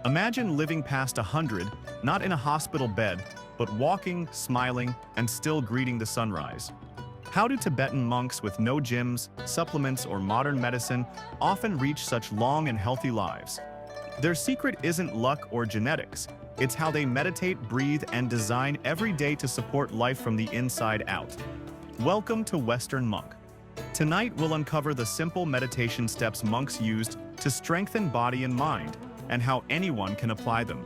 Imagine living past 100, not in a hospital bed, but walking, smiling, and still greeting the sunrise. How do Tibetan monks with no gyms, supplements, or modern medicine often reach such long and healthy lives? Their secret isn't luck or genetics. It's how they meditate, breathe, and design every day to support life from the inside out. Welcome to Western Monk. Tonight we'll uncover the simple meditation steps monks used to strengthen body and mind, and how anyone can apply them.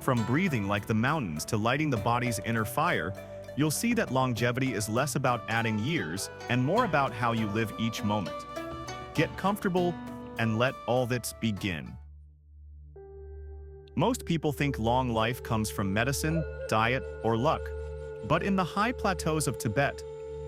From breathing like the mountains to lighting the body's inner fire, you'll see that longevity is less about adding years and more about how you live each moment. Get comfortable and let all this begin. Most people think long life comes from medicine, diet, or luck. But in the high plateaus of Tibet,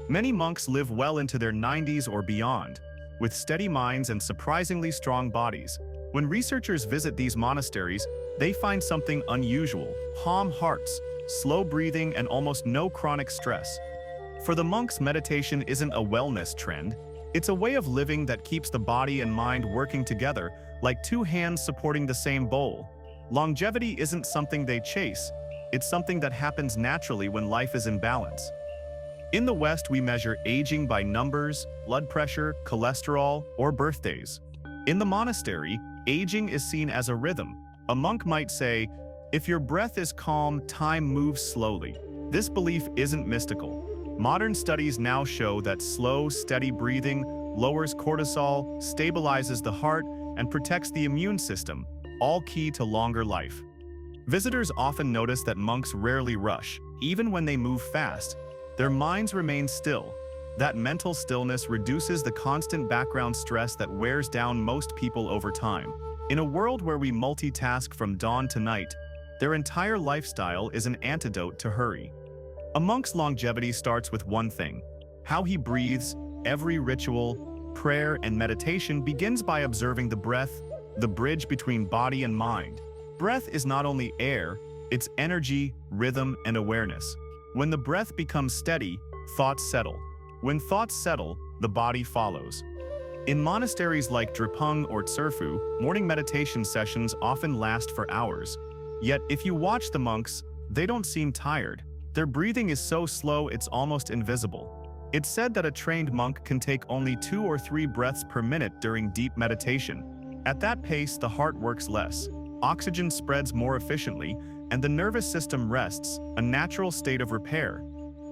many monks live well into their 90s or beyond, with steady minds and surprisingly strong bodies. When researchers visit these monasteries, they find something unusual: calm hearts, slow breathing, and almost no chronic stress. For the monks, meditation isn't a wellness trend. It's a way of living that keeps the body and mind working together, like two hands supporting the same bowl. Longevity isn't something they chase. It's something that happens naturally when life is in balance. In the West, we measure aging by numbers, blood pressure, cholesterol, or birthdays. In the monastery, aging is seen as a rhythm. A monk might say, "If your breath is calm, time moves slowly." This belief isn't mystical. Modern studies now show that slow, steady breathing lowers cortisol, stabilizes the heart, and protects the immune system, all key to longer life. Visitors often notice that monks rarely rush. Even when they move fast, their minds remain still. That mental stillness reduces the constant background stress that wears down most people over time. In a world where we multitask from dawn to night, their entire lifestyle is an antidote to hurry. A monk's longevity starts with one thing: how he breathes. Every ritual, prayer, and meditation begins by observing the breath, the bridge between body and mind. Breath is not only air, it's energy, rhythm, and awareness. When the breath becomes steady, thoughts settle. When thoughts settle, the body follows. In monasteries like Drepung or Tserfu, morning meditation sessions often last for hours. Yet, if you watch the monks, they don't seem tired. Their breathing is so slow it's almost invisible. It's said that a trained monk can take only 2 or 3 breaths per minute during deep meditation. At that pace, the heart works less, oxygen spreads more efficiently, and the nervous system rests, a natural state of repair.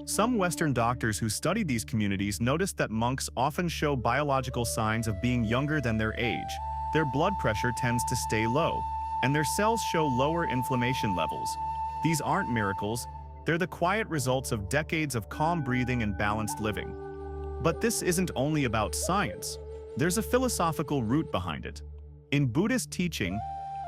Some Western doctors who studied these communities noticed that monks often show biological signs of being younger than their age. Their blood pressure tends to stay low, and their cells show lower inflammation levels. These aren't miracles, they're the quiet results of decades of calm breathing and balanced living. But this isn't only about science. There's a philosophical root behind it. In Buddhist teaching,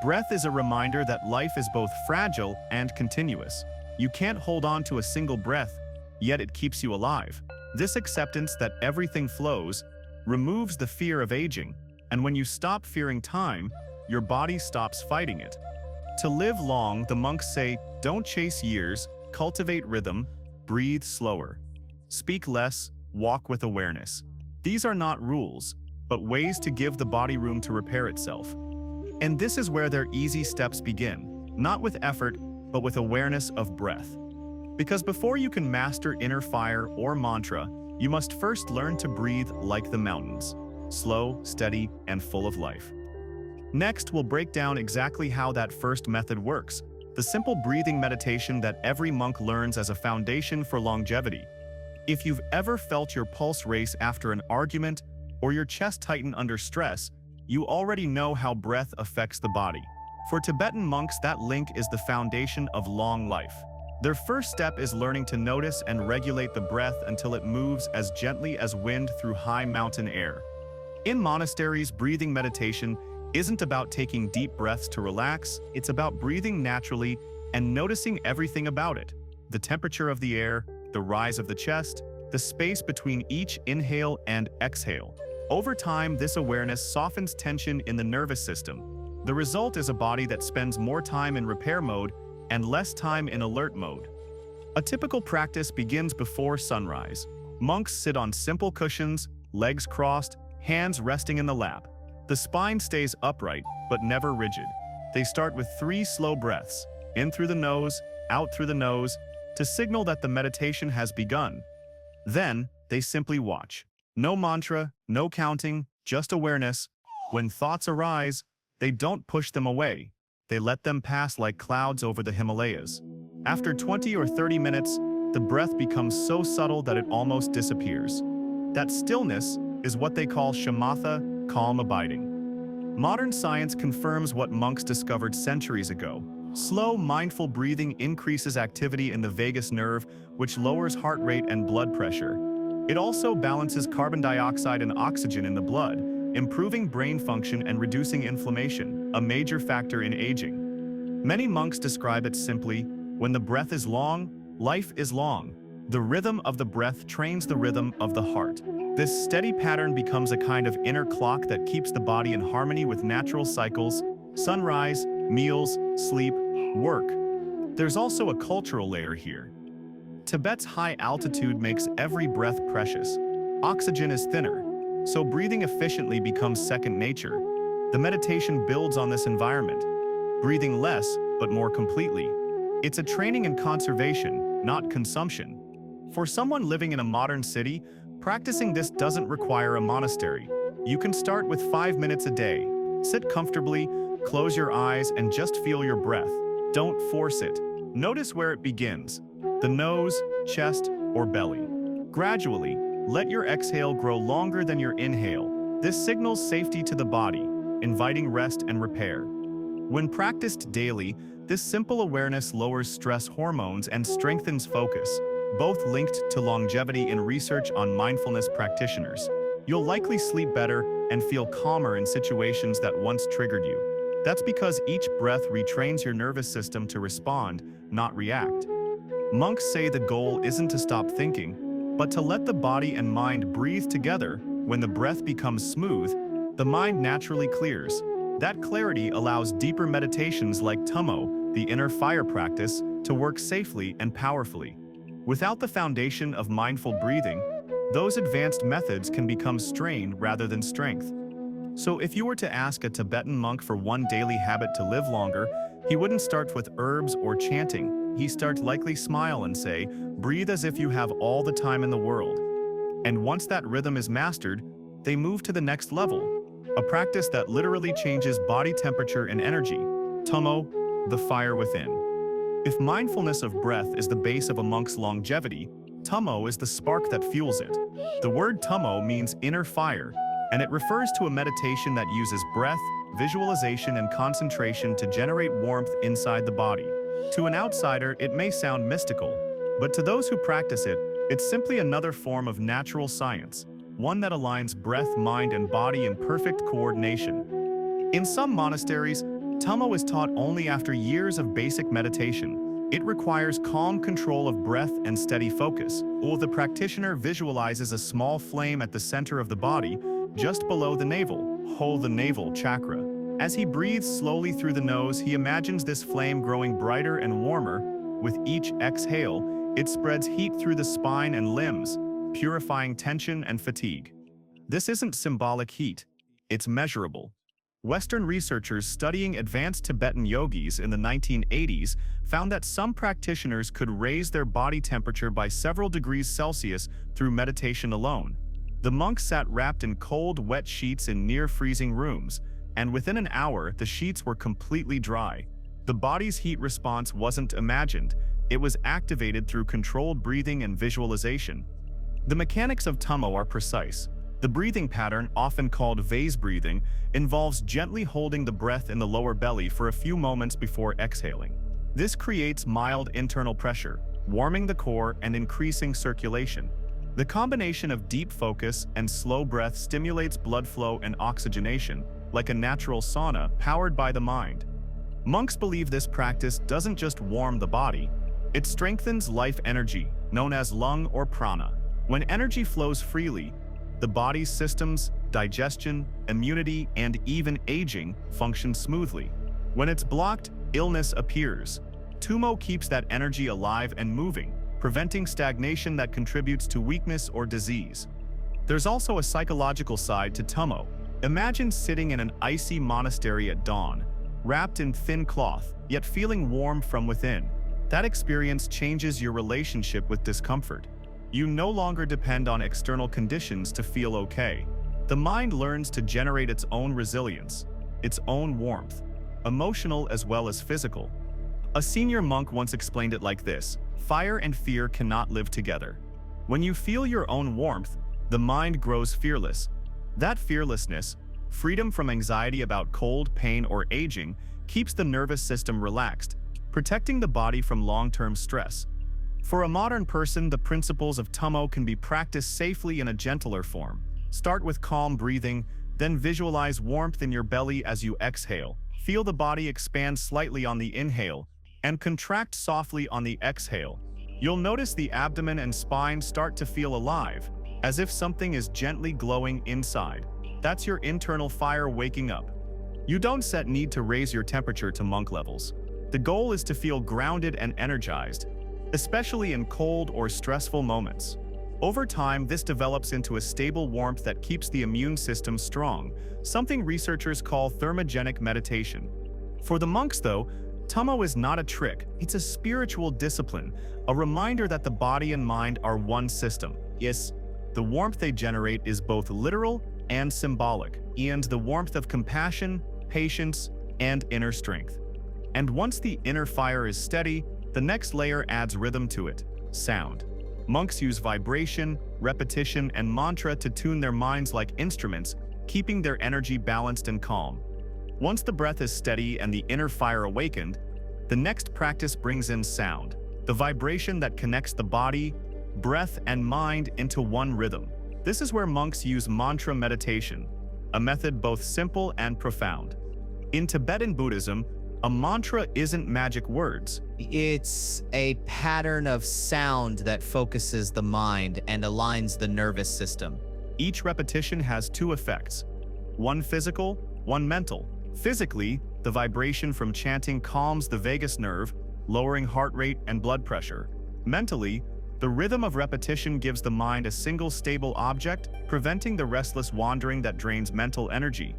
breath is a reminder that life is both fragile and continuous. You can't hold on to a single breath, yet it keeps you alive. This acceptance that everything flows removes the fear of aging, and when you stop fearing time, your body stops fighting it. To live long, the monks say, don't chase years, cultivate rhythm, breathe slower. Speak less, walk with awareness. These are not rules, but ways to give the body room to repair itself. And this is where their easy steps begin, not with effort, but with awareness of breath. Because before you can master inner fire or mantra, you must first learn to breathe like the mountains, slow, steady, and full of life. Next, we'll break down exactly how that first method works, the simple breathing meditation that every monk learns as a foundation for longevity. If you've ever felt your pulse race after an argument or your chest tighten under stress, you already know how breath affects the body. For Tibetan monks, that link is the foundation of long life. Their first step is learning to notice and regulate the breath until it moves as gently as wind through high mountain air. In monasteries, breathing meditation isn't about taking deep breaths to relax, it's about breathing naturally and noticing everything about it. The temperature of the air, the rise of the chest, the space between each inhale and exhale. Over time, this awareness softens tension in the nervous system. The result is a body that spends more time in repair mode and less time in alert mode. A typical practice begins before sunrise. Monks sit on simple cushions, legs crossed, hands resting in the lap. The spine stays upright, but never rigid. They start with 3 slow breaths, in through the nose, out through the nose, to signal that the meditation has begun. Then, they simply watch. No mantra, no counting, just awareness. When thoughts arise, they don't push them away. They let them pass like clouds over the Himalayas. After 20 or 30 minutes, the breath becomes so subtle that it almost disappears. That stillness is what they call shamatha, calm abiding. Modern science confirms what monks discovered centuries ago. Slow, mindful breathing increases activity in the vagus nerve, which lowers heart rate and blood pressure. It also balances carbon dioxide and oxygen in the blood, improving brain function and reducing inflammation, a major factor in aging. Many monks describe it simply, when the breath is long, life is long. The rhythm of the breath trains the rhythm of the heart. This steady pattern becomes a kind of inner clock that keeps the body in harmony with natural cycles: sunrise, meals, sleep, work. There's also a cultural layer here. Tibet's high altitude makes every breath precious. Oxygen is thinner, so breathing efficiently becomes second nature. The meditation builds on this environment, breathing less but more completely. It's a training in conservation, not consumption. For someone living in a modern city, practicing this doesn't require a monastery. You can start with 5 minutes a day. Sit comfortably, close your eyes, and just feel your breath. Don't force it. Notice where it begins: the nose, chest, or belly. Gradually, let your exhale grow longer than your inhale. This signals safety to the body, inviting rest and repair. When practiced daily, this simple awareness lowers stress hormones and strengthens focus, both linked to longevity in research on mindfulness practitioners. You'll likely sleep better and feel calmer in situations that once triggered you. That's because each breath retrains your nervous system to respond, not react. Monks say the goal isn't to stop thinking, but to let the body and mind breathe together. When the breath becomes smooth, the mind naturally clears. That clarity allows deeper meditations like Tummo, the inner fire practice, to work safely and powerfully. Without the foundation of mindful breathing, those advanced methods can become strain rather than strength. So if you were to ask a Tibetan monk for one daily habit to live longer, he wouldn't start with herbs or chanting. He'd start likely smile and say, breathe as if you have all the time in the world. And once that rhythm is mastered, they move to the next level, a practice that literally changes body temperature and energy. Tummo, the fire within. If mindfulness of breath is the base of a monk's longevity, Tummo is the spark that fuels it. The word Tummo means inner fire, and it refers to a meditation that uses breath, visualization, and concentration to generate warmth inside the body. To an outsider, it may sound mystical, but to those who practice it, it's simply another form of natural science, one that aligns breath, mind, and body in perfect coordination. In some monasteries, Tummo is taught only after years of basic meditation. It requires calm control of breath and steady focus, while the practitioner visualizes a small flame at the center of the body, just below the navel, the navel chakra. As he breathes slowly through the nose, he imagines this flame growing brighter and warmer. With each exhale, it spreads heat through the spine and limbs, purifying tension and fatigue. This isn't symbolic heat, it's measurable. Western researchers studying advanced Tibetan yogis in the 1980s found that some practitioners could raise their body temperature by several degrees Celsius through meditation alone. The monks sat wrapped in cold, wet sheets in near-freezing rooms, and within an hour, the sheets were completely dry. The body's heat response wasn't imagined, it was activated through controlled breathing and visualization. The mechanics of Tummo are precise. The breathing pattern, often called vase breathing, involves gently holding the breath in the lower belly for a few moments before exhaling. This creates mild internal pressure, warming the core and increasing circulation. The combination of deep focus and slow breath stimulates blood flow and oxygenation, like a natural sauna powered by the mind. Monks believe this practice doesn't just warm the body, it strengthens life energy, known as lung or prana. When energy flows freely, the body's systems, digestion, immunity, and even aging function smoothly. When it's blocked, illness appears. Tummo keeps that energy alive and moving, preventing stagnation that contributes to weakness or disease. There's also a psychological side to Tummo. Imagine sitting in an icy monastery at dawn. wrapped in thin cloth, yet feeling warm from within. That experience changes your relationship with discomfort. You no longer depend on external conditions to feel okay. The mind learns to generate its own resilience, its own warmth, emotional as well as physical. A senior monk once explained it like this: fire and fear cannot live together. When you feel your own warmth, the mind grows fearless. That fearlessness, freedom from anxiety about cold, pain, or aging, keeps the nervous system relaxed, protecting the body from long-term stress. For a modern person, the principles of Tummo can be practiced safely in a gentler form. Start with calm breathing, then visualize warmth in your belly as you exhale. Feel the body expand slightly on the inhale and contract softly on the exhale. You'll notice the abdomen and spine start to feel alive, as if something is gently glowing inside. That's your internal fire waking up. You don't need to raise your temperature to monk levels. The goal is to feel grounded and energized, especially in cold or stressful moments. Over time, this develops into a stable warmth that keeps the immune system strong, something researchers call thermogenic meditation. For the monks, though, Tummo is not a trick, it's a spiritual discipline, a reminder that the body and mind are one system. Yes, the warmth they generate is both literal and symbolic, and the warmth of compassion, patience, and inner strength. And once the inner fire is steady, the next layer adds rhythm to it: sound. Monks use vibration, repetition, and mantra to tune their minds like instruments, keeping their energy balanced and calm. Once the breath is steady and the inner fire awakened, the next practice brings in sound, the vibration that connects the body, breath, and mind into one rhythm. This is where monks use mantra meditation, a method both simple and profound. In Tibetan Buddhism, a mantra isn't magic words. It's a pattern of sound that focuses the mind and aligns the nervous system. Each repetition has two effects: one physical, one mental. Physically, the vibration from chanting calms the vagus nerve, lowering heart rate and blood pressure. Mentally, the rhythm of repetition gives the mind a single stable object, preventing the restless wandering that drains mental energy.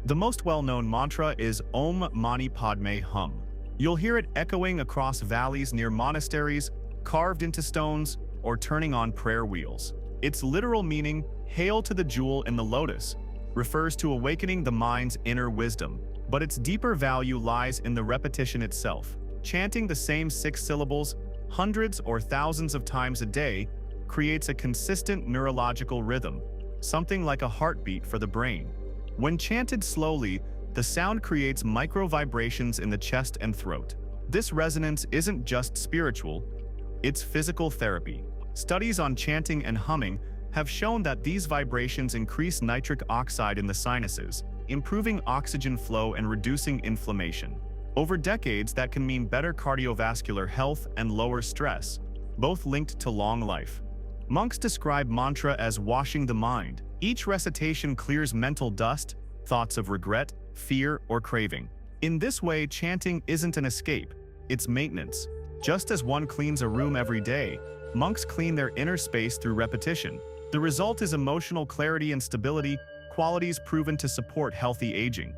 The most well-known mantra is Om Mani Padme Hum. You'll hear it echoing across valleys near monasteries, carved into stones, or turning on prayer wheels. Its literal meaning, "Hail to the jewel in the lotus," refers to awakening the mind's inner wisdom, but its deeper value lies in the repetition itself. Chanting the same 6 syllables hundreds or thousands of times a day creates a consistent neurological rhythm, something like a heartbeat for the brain. When chanted slowly, the sound creates micro-vibrations in the chest and throat. This resonance isn't just spiritual, it's physical therapy. Studies on chanting and humming have shown that these vibrations increase nitric oxide in the sinuses, improving oxygen flow and reducing inflammation. Over decades, that can mean better cardiovascular health and lower stress, both linked to long life. Monks describe mantra as washing the mind. Each recitation clears mental dust, thoughts of regret, fear, or craving. In this way, chanting isn't an escape, it's maintenance. Just as one cleans a room every day, monks clean their inner space through repetition. The result is emotional clarity and stability, qualities proven to support healthy aging.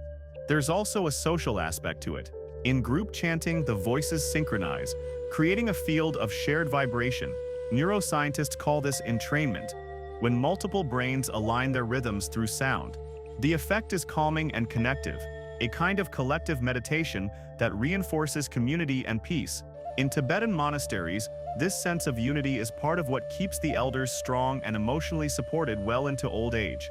There's also a social aspect to it. In group chanting, the voices synchronize, creating a field of shared vibration. Neuroscientists call this entrainment, when multiple brains align their rhythms through sound. The effect is calming and connective, a kind of collective meditation that reinforces community and peace. In Tibetan monasteries, this sense of unity is part of what keeps the elders strong and emotionally supported well into old age.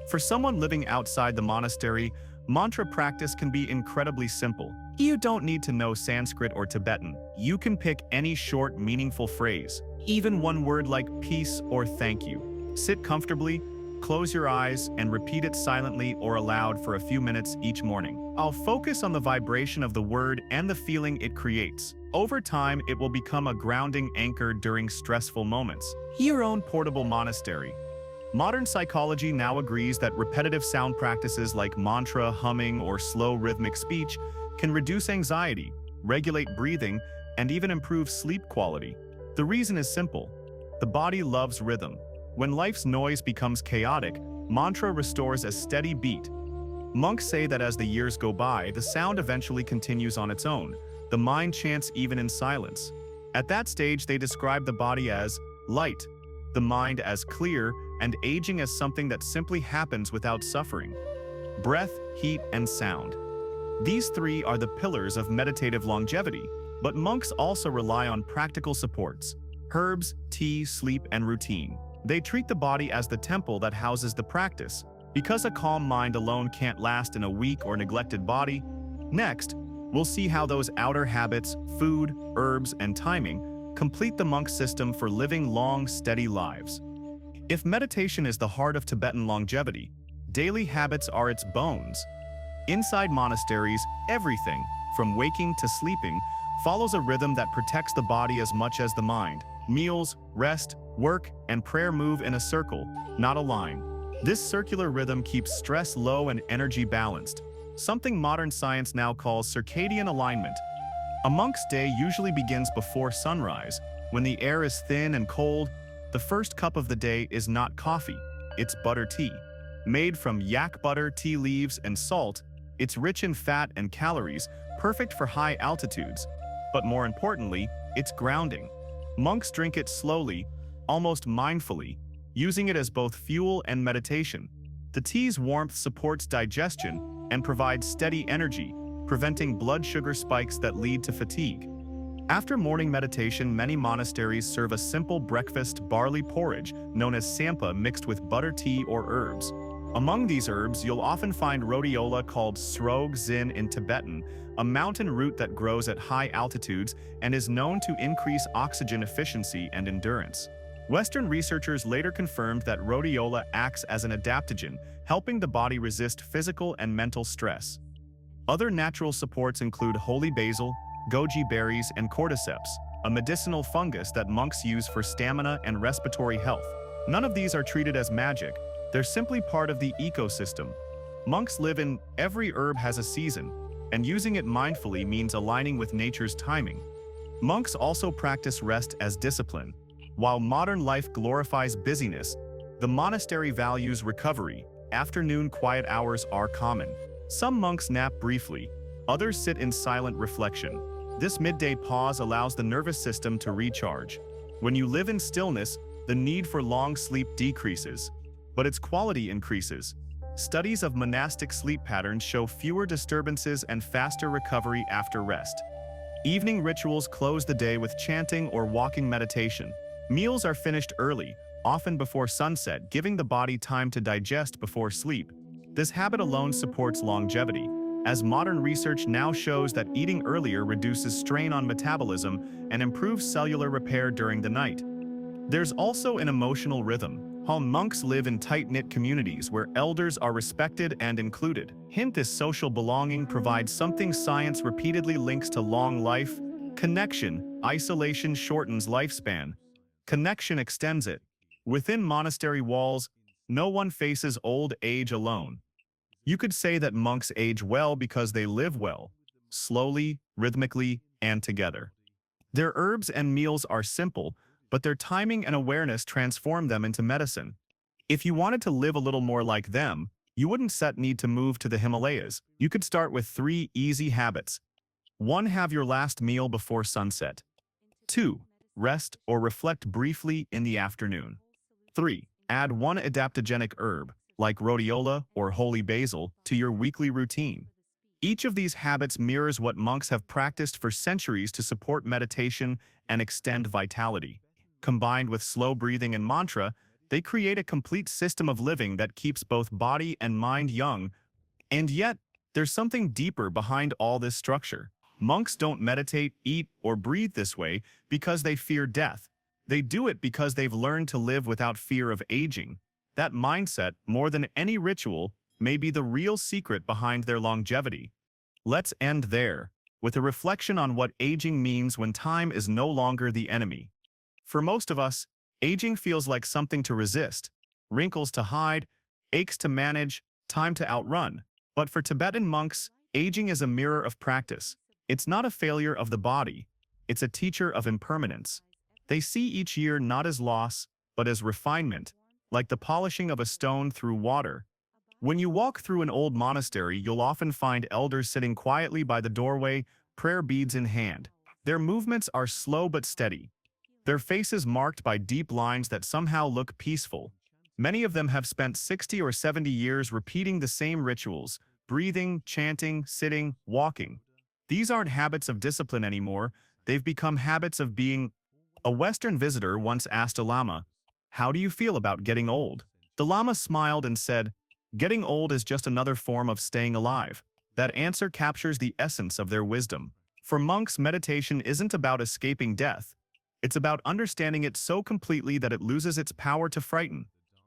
For someone living outside the monastery, mantra practice can be incredibly simple. You don't need to know Sanskrit or Tibetan. You can pick any short, meaningful phrase, even one word like peace or thank you. Sit comfortably, close your eyes, and repeat it silently or aloud for a few minutes each morning. I'll focus on the vibration of the word and the feeling it creates. Over time, it will become a grounding anchor during stressful moments. Your own portable monastery. Modern psychology now agrees that repetitive sound practices like mantra, humming, or slow rhythmic speech can reduce anxiety, regulate breathing, and even improve sleep quality. The reason is simple. The body loves rhythm. When life's noise becomes chaotic, mantra restores a steady beat. Monks say that as the years go by, the sound eventually continues on its own. The mind chants even in silence. At that stage, they describe the body as light, the mind as clear, and aging as something that simply happens without suffering. Breath, heat, and sound. These three are the pillars of meditative longevity, but monks also rely on practical supports: herbs, tea, sleep, and routine. They treat the body as the temple that houses the practice, because a calm mind alone can't last in a weak or neglected body. Next, we'll see how those outer habits, food, herbs, and timing, complete the monk system for living long, steady lives. If meditation is the heart of Tibetan longevity, daily habits are its bones. Inside monasteries, everything, from waking to sleeping, follows a rhythm that protects the body as much as the mind. Meals, rest, work, and prayer move in a circle, not a line. This circular rhythm keeps stress low and energy balanced, something modern science now calls circadian alignment. A monk's day usually begins before sunrise. When the air is thin and cold, the first cup of the day is not coffee, it's butter tea. Made from yak butter, tea leaves, and salt, it's rich in fat and calories, perfect for high altitudes. But more importantly, it's grounding. Monks drink it slowly, almost mindfully, using it as both fuel and meditation. The tea's warmth supports digestion and provides steady energy, preventing blood sugar spikes that lead to fatigue. After morning meditation, many monasteries serve a simple breakfast barley porridge known as sampa mixed with butter tea or herbs. Among these herbs, you'll often find rhodiola, called srog zin in Tibetan, a mountain root that grows at high altitudes and is known to increase oxygen efficiency and endurance. Western researchers later confirmed that rhodiola acts as an adaptogen, helping the body resist physical and mental stress. Other natural supports include holy basil, goji berries, and cordyceps, a medicinal fungus that monks use for stamina and respiratory health. None of these are treated as magic, they're simply part of the ecosystem. Monks live in every herb has a season, and using it mindfully means aligning with nature's timing. Monks also practice rest as discipline. While modern life glorifies busyness, the monastery values recovery. Afternoon quiet hours are common. Some monks nap briefly, others sit in silent reflection. This midday pause allows the nervous system to recharge. When you live in stillness, the need for long sleep decreases, but its quality increases. Studies of monastic sleep patterns show fewer disturbances and faster recovery after rest. Evening rituals close the day with chanting or walking meditation. Meals are finished early, often before sunset, giving the body time to digest before sleep. This habit alone supports longevity, as modern research now shows that eating earlier reduces strain on metabolism and improves cellular repair during the night. There's also an emotional rhythm. While monks live in tight-knit communities where elders are respected and included, this social belonging provides something science repeatedly links to long life: connection. Isolation shortens lifespan. Connection extends it. Within monastery walls, no one faces old age alone. You could say that monks age well because they live well, slowly, rhythmically, and together. Their herbs and meals are simple, but their timing and awareness transform them into medicine. If you wanted to live a little more like them, you wouldn't need to move to the Himalayas. You could start with 3 easy habits. 1. Have your last meal before sunset. 2. Rest or reflect briefly in the afternoon. 3. Add 1 adaptogenic herb, like rhodiola or holy basil, to your weekly routine. Each of these habits mirrors what monks have practiced for centuries to support meditation and extend vitality. Combined with slow breathing and mantra, they create a complete system of living that keeps both body and mind young. And yet, there's something deeper behind all this structure. Monks don't meditate, eat, or breathe this way because they fear death. They do it because they've learned to live without fear of aging. That mindset, more than any ritual, may be the real secret behind their longevity. Let's end there, with a reflection on what aging means when time is no longer the enemy. For most of us, aging feels like something to resist, wrinkles to hide, aches to manage, time to outrun. But for Tibetan monks, aging is a mirror of practice. It's not a failure of the body, it's a teacher of impermanence. They see each year not as loss, but as refinement, like the polishing of a stone through water. When you walk through an old monastery, you'll often find elders sitting quietly by the doorway, prayer beads in hand. Their movements are slow but steady, their faces marked by deep lines that somehow look peaceful. Many of them have spent 60 or 70 years repeating the same rituals, breathing, chanting, sitting, walking. These aren't habits of discipline anymore, they've become habits of being. A Western visitor once asked a Lama, "How do you feel about getting old?" The Lama smiled and said, "Getting old is just another form of staying alive." That answer captures the essence of their wisdom. For monks, meditation isn't about escaping death. It's about understanding it so completely that it loses its power to frighten.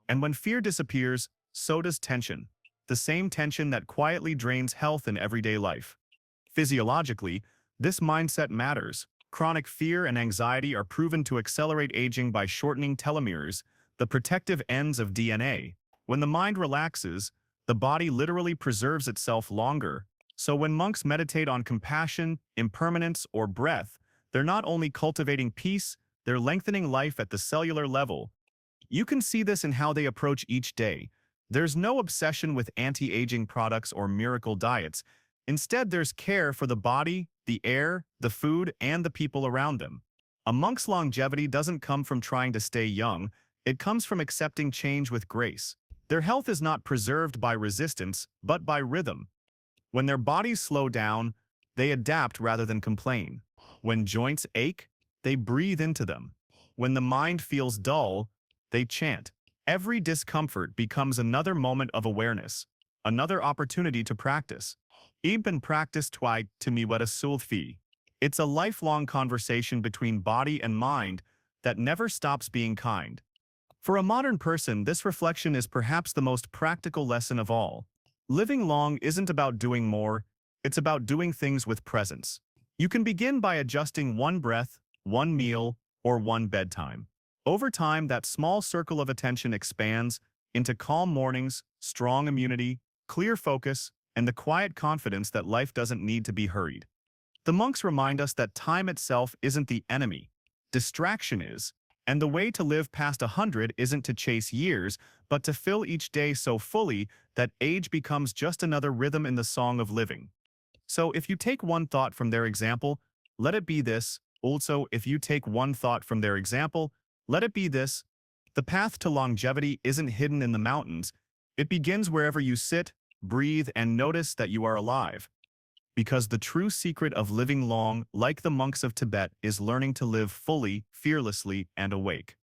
And when fear disappears, so does tension. The same tension that quietly drains health in everyday life. Physiologically, this mindset matters. Chronic fear and anxiety are proven to accelerate aging by shortening telomeres, the protective ends of DNA. When the mind relaxes, the body literally preserves itself longer. So when monks meditate on compassion, impermanence, or breath, they're not only cultivating peace, they're lengthening life at the cellular level. You can see this in how they approach each day. There's no obsession with anti-aging products or miracle diets. Instead, there's care for the body, the air, the food, and the people around them. A monk's longevity doesn't come from trying to stay young, it comes from accepting change with grace. Their health is not preserved by resistance, but by rhythm. When their bodies slow down, they adapt rather than complain. When joints ache, they breathe into them. When the mind feels dull, they chant. Every discomfort becomes another moment of awareness, another opportunity to practice. Ibn practiced twi timiweta sulfi. It's a lifelong conversation between body and mind that never stops being kind. For a modern person, this reflection is perhaps the most practical lesson of all. Living long isn't about doing more, it's about doing things with presence. You can begin by adjusting one breath, one meal, or one bedtime. Over time, that small circle of attention expands into calm mornings, strong immunity, clear focus, and the quiet confidence that life doesn't need to be hurried. The monks remind us that time itself isn't the enemy. Distraction is. And the way to live past 100 isn't to chase years, but to fill each day so fully that age becomes just another rhythm in the song of living. So if you take one thought from their example, let it be this. Also, if you take one thought from their example, let it be this. The path to longevity isn't hidden in the mountains. It begins wherever you sit, breathe, and notice that you are alive. Because the true secret of living long, like the monks of Tibet, is learning to live fully, fearlessly, and awake.